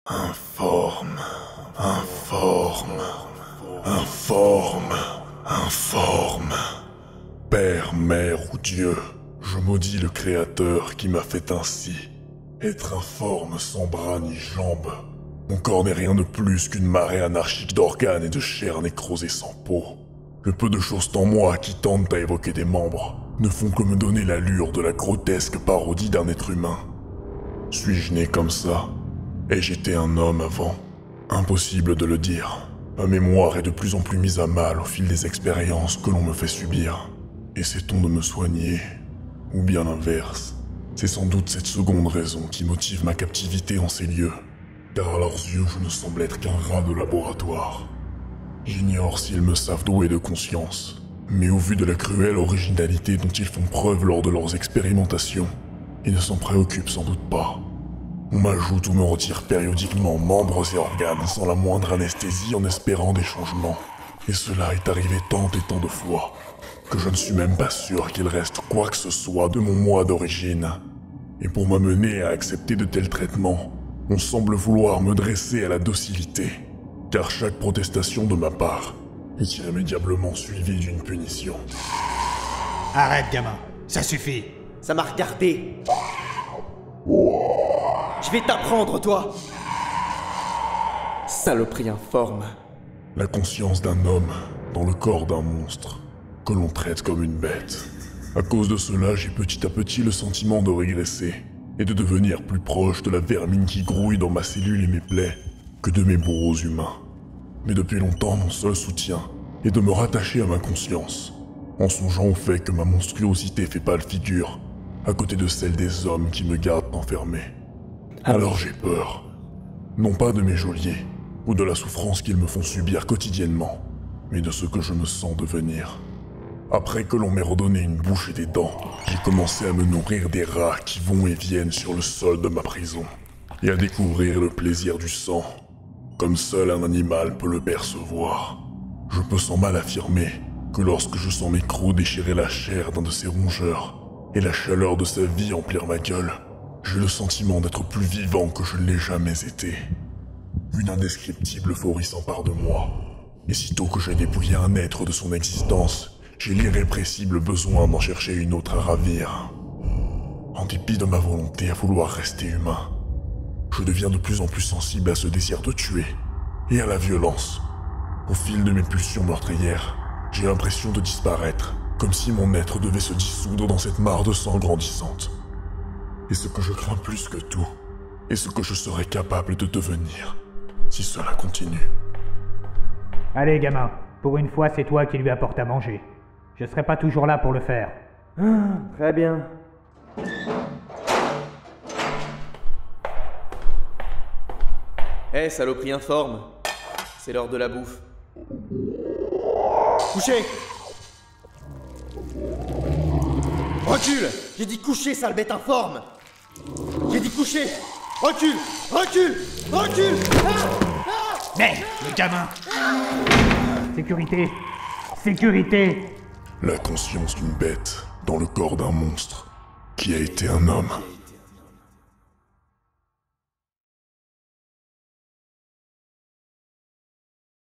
Informe, informe, informe, informe. Père, mère ou Dieu, je maudis le Créateur qui m'a fait ainsi. Être informe sans bras ni jambes. Mon corps n'est rien de plus qu'une marée anarchique d'organes et de chair nécrosée sans peau. Le peu de choses en moi qui tentent à évoquer des membres ne font que me donner l'allure de la grotesque parodie d'un être humain. Suis-je né comme ça? Ai-je été un homme avant? Impossible de le dire. Ma mémoire est de plus en plus mise à mal au fil des expériences que l'on me fait subir. Essaie-t-on de me soigner? Ou bien l'inverse? C'est sans doute cette seconde raison qui motive ma captivité en ces lieux. Car à leurs yeux, je ne semble être qu'un rat de laboratoire. J'ignore s'ils me savent doué de conscience, mais au vu de la cruelle originalité dont ils font preuve lors de leurs expérimentations, ils ne s'en préoccupent sans doute pas. On m'ajoute ou me retire périodiquement membres et organes sans la moindre anesthésie en espérant des changements. Et cela est arrivé tant et tant de fois, que je ne suis même pas sûr qu'il reste quoi que ce soit de mon moi d'origine. Et pour m'amener à accepter de tels traitements, on semble vouloir me dresser à la docilité, car chaque protestation de ma part est irrémédiablement suivie d'une punition. Arrête, gamin, ça suffit. Ça m'a regardé. Je vais t'apprendre, toi. Saloperie informe. La conscience d'un homme dans le corps d'un monstre, que l'on traite comme une bête. À cause de cela, j'ai petit à petit le sentiment de régresser, et de devenir plus proche de la vermine qui grouille dans ma cellule et mes plaies, que de mes bourreaux humains. Mais depuis longtemps, mon seul soutien est de me rattacher à ma conscience, en songeant au fait que ma monstruosité fait pâle figure, à côté de celle des hommes qui me gardent enfermé. Alors j'ai peur, non pas de mes geôliers, ou de la souffrance qu'ils me font subir quotidiennement, mais de ce que je me sens devenir. Après que l'on m'ait redonné une bouche et des dents, j'ai commencé à me nourrir des rats qui vont et viennent sur le sol de ma prison, et à découvrir le plaisir du sang, comme seul un animal peut le percevoir. Je peux sans mal affirmer que lorsque je sens mes crocs déchirer la chair d'un de ces rongeurs, et la chaleur de sa vie emplir ma gueule, j'ai le sentiment d'être plus vivant que je ne l'ai jamais été. Une indescriptible euphorie s'empare de moi, et sitôt que j'ai dépouillé un être de son existence, j'ai l'irrépressible besoin d'en chercher une autre à ravir. En dépit de ma volonté à vouloir rester humain, je deviens de plus en plus sensible à ce désir de tuer, et à la violence. Au fil de mes pulsions meurtrières, j'ai l'impression de disparaître, comme si mon être devait se dissoudre dans cette mare de sang grandissante. Et ce que je crains plus que tout, est ce que je serais capable de devenir, si cela continue. Allez, gamin, pour une fois, c'est toi qui lui apportes à manger. Je serai pas toujours là pour le faire. Très bien. Hé, saloperie informe. C'est l'heure de la bouffe. Couchez! Recule! J'ai dit coucher, sale bête informe! J'ai dit coucher! Recule! Recule! Recule! Mais, le gamin! Sécurité! Sécurité! La conscience d'une bête dans le corps d'un monstre qui a été un homme.